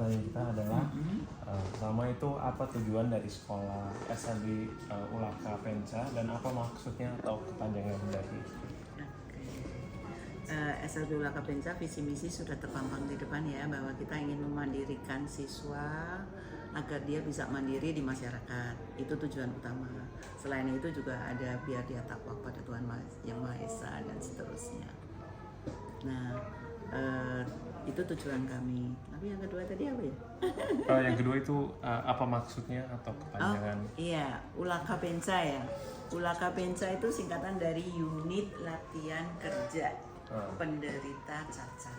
pertanyaan kita adalah pertama itu apa tujuan dari sekolah SLB Ulaka Penca dan apa maksudnya atau kepanjangan dari SLB Ulaka Penca visi misi sudah terpampang di depan ya, bahwa kita ingin memandirikan siswa agar dia bisa mandiri di masyarakat. Itu tujuan utama. Selain itu juga ada biar dia takwa pada Tuhan Yang Maha Esa dan seterusnya. Nah, itu tujuan kami. Tapi yang kedua tadi apa ya? yang kedua itu apa maksudnya atau kepanjangan? Iya, Ulaka Penca ya. Ulaka Penca itu singkatan dari Unit Latihan Kerja Penderita Cacat.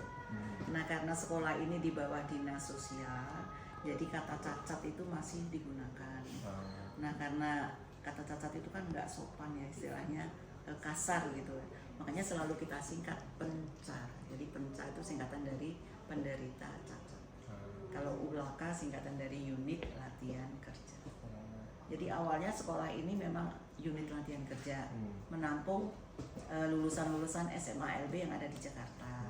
Nah, karena sekolah ini di bawah dinas sosial, jadi kata cacat itu masih digunakan. Nah, karena kata cacat itu kan nggak sopan ya, istilahnya kasar gitu. Makanya selalu kita singkat penca. Jadi penca itu singkatan dari penderita cacat. Kalau Ulaka singkatan dari Unit Latihan Kerja. Jadi awalnya sekolah ini memang unit latihan kerja, menampung lulusan-lulusan SMA LB yang ada di Jakarta.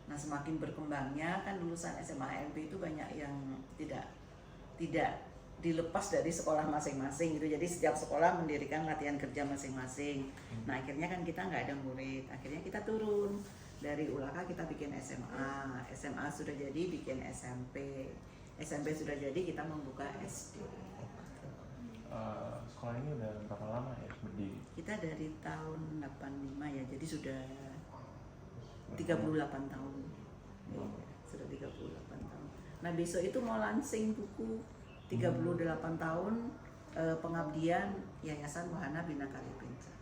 Nah, semakin berkembangnya kan lulusan SMA LB itu banyak yang tidak dilepas dari sekolah masing-masing gitu. Jadi setiap sekolah mendirikan latihan kerja masing-masing. Nah, akhirnya kan kita nggak ada murid. Akhirnya kita turun dari Ulaka, kita bikin SMA. SMA sudah jadi bikin SMP. SMP sudah jadi kita membuka SD. Sekolah ini udah berapa lama ya berdiri? Kita dari tahun 85 ya, jadi sudah 38 tahun. Ya, sudah 38 tahun. Nah, besok itu mau launching buku 38 tahun pengabdian Yayasan Wahana Bina Karya Penca.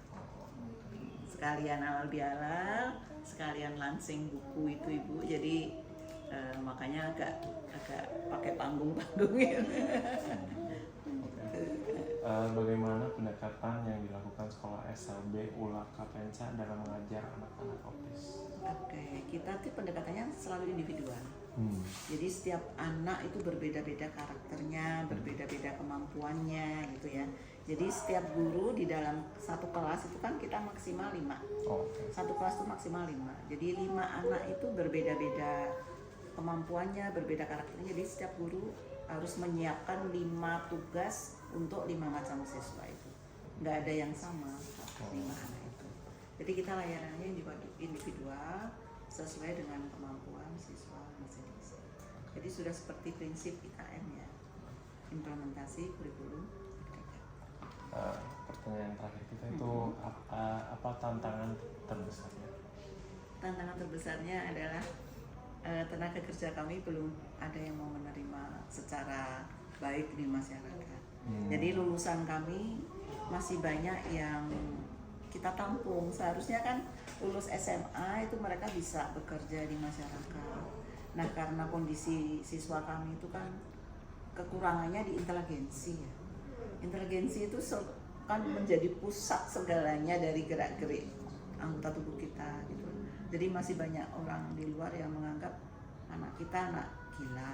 Sekalian halal bihalal, sekalian launching buku itu Ibu. Jadi makanya agak pakai panggung-panggung gitu. Bagaimana pendekatan yang dilakukan sekolah SLB Ulaka Penca dalam mengajar anak-anak autis? Oke, kita tuh pendekatannya selalu individual. Jadi setiap anak itu berbeda-beda karakternya, berbeda-beda kemampuannya gitu ya. Jadi setiap guru di dalam satu kelas itu kan kita maksimal 5. Satu kelas itu maksimal 5. Jadi 5 anak itu berbeda-beda kemampuannya, berbeda karakternya. Jadi setiap guru harus menyiapkan 5 tugas untuk 5 macam siswa itu. Nggak ada yang sama 5 anak itu. Jadi kita layanannya individual sesuai dengan kemampuan siswa masing-masing. Jadi sudah seperti prinsip IKM ya, implementasi kurikulum merdeka. Pertanyaan terakhir kita itu apa tantangan terbesarnya? Tantangan terbesarnya adalah tenaga kerja kami belum ada yang mau menerima secara baik di masyarakat. Jadi lulusan kami masih banyak yang kita tampung. Seharusnya kan lulus SMA itu mereka bisa bekerja di masyarakat. Nah, karena kondisi siswa kami itu kan kekurangannya di inteligensi ya. Inteligensi itu kan menjadi pusat segalanya dari gerak-gerik anggota tubuh kita gitu. Jadi masih banyak orang di luar yang menganggap anak kita anak gila,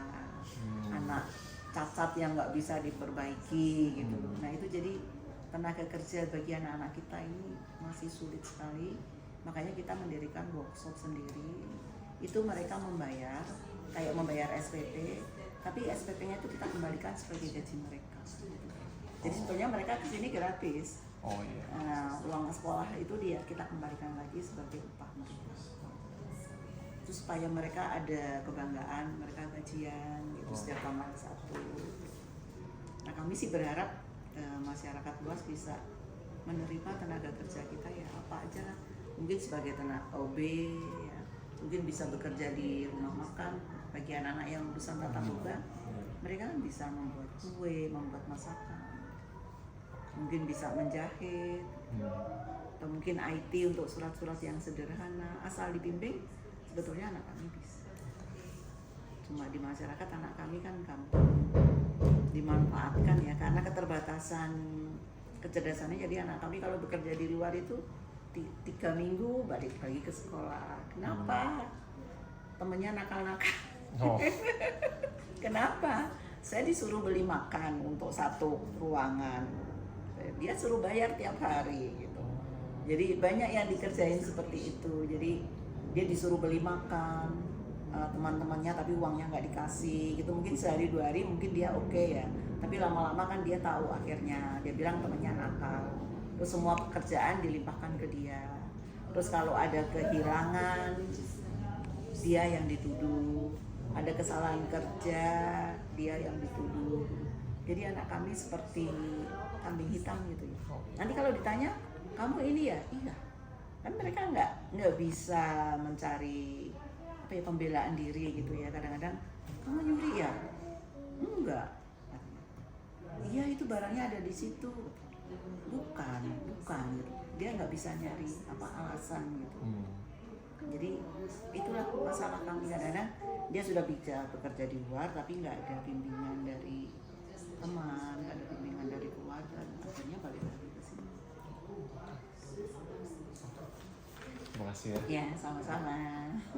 anak cacat yang nggak bisa diperbaiki gitu. Nah, itu jadi tenaga kerja bagi anak-anak kita ini masih sulit sekali. Makanya kita mendirikan workshop sendiri. Itu mereka membayar, kayak membayar SPP, tapi SPP-nya itu kita kembalikan sebagai gaji mereka. Jadi sebetulnya mereka kesini gratis. Uang sekolah itu kita kembalikan lagi sebagai upah mereka. Itu supaya mereka ada kebanggaan, mereka gajian gitu setiap tanggal 1. Nah, kami sih berharap masyarakat luas bisa menerima tenaga kerja kita ya, apa aja lah. Mungkin sebagai tenaga OB ya, mungkin bisa bekerja di rumah makan bagi anak-anak yang lulusan tatap muka. Mereka kan bisa membuat kue, membuat masakan, mungkin bisa menjahit, atau mungkin IT untuk surat-surat yang sederhana, asal dibimbing. Sebetulnya anak kami bisa. Cuma di masyarakat anak kami kan gampang dimanfaatkan ya, karena keterbatasan kecerdasannya. Jadi anak kami kalau bekerja di luar itu 3 minggu balik lagi ke sekolah. Kenapa? Temennya nakal-nakal. Kenapa? Saya disuruh beli makan untuk 1 ruangan. Dia suruh bayar tiap hari gitu. Jadi banyak yang dikerjain seperti itu. Jadi dia disuruh beli makan, teman-temannya tapi uangnya nggak dikasih gitu, mungkin sehari 2 hari mungkin dia oke ya, tapi lama-lama kan dia tahu akhirnya dia bilang temannya nakal, terus semua pekerjaan dilimpahkan ke dia, terus kalau ada kehilangan dia yang dituduh, ada kesalahan kerja dia yang dituduh. Jadi anak kami seperti kambing hitam gitu ya. Nanti kalau ditanya kamu ini ya, iya kan mereka nggak bisa mencari apa ya, pembelaan diri gitu ya. Kadang-kadang kamu nyuri ya, enggak, iya itu barangnya ada di situ, bukan gitu. Dia nggak bisa nyari apa alasan gitu. Jadi itulah masalah kami, kadang-kadang dia sudah bisa bekerja di luar tapi nggak ada bimbingan dari teman, nggak ada bimbingan dari keluarga, akhirnya balik lagi ke sini. Terima kasih ya. Ya, sama-sama.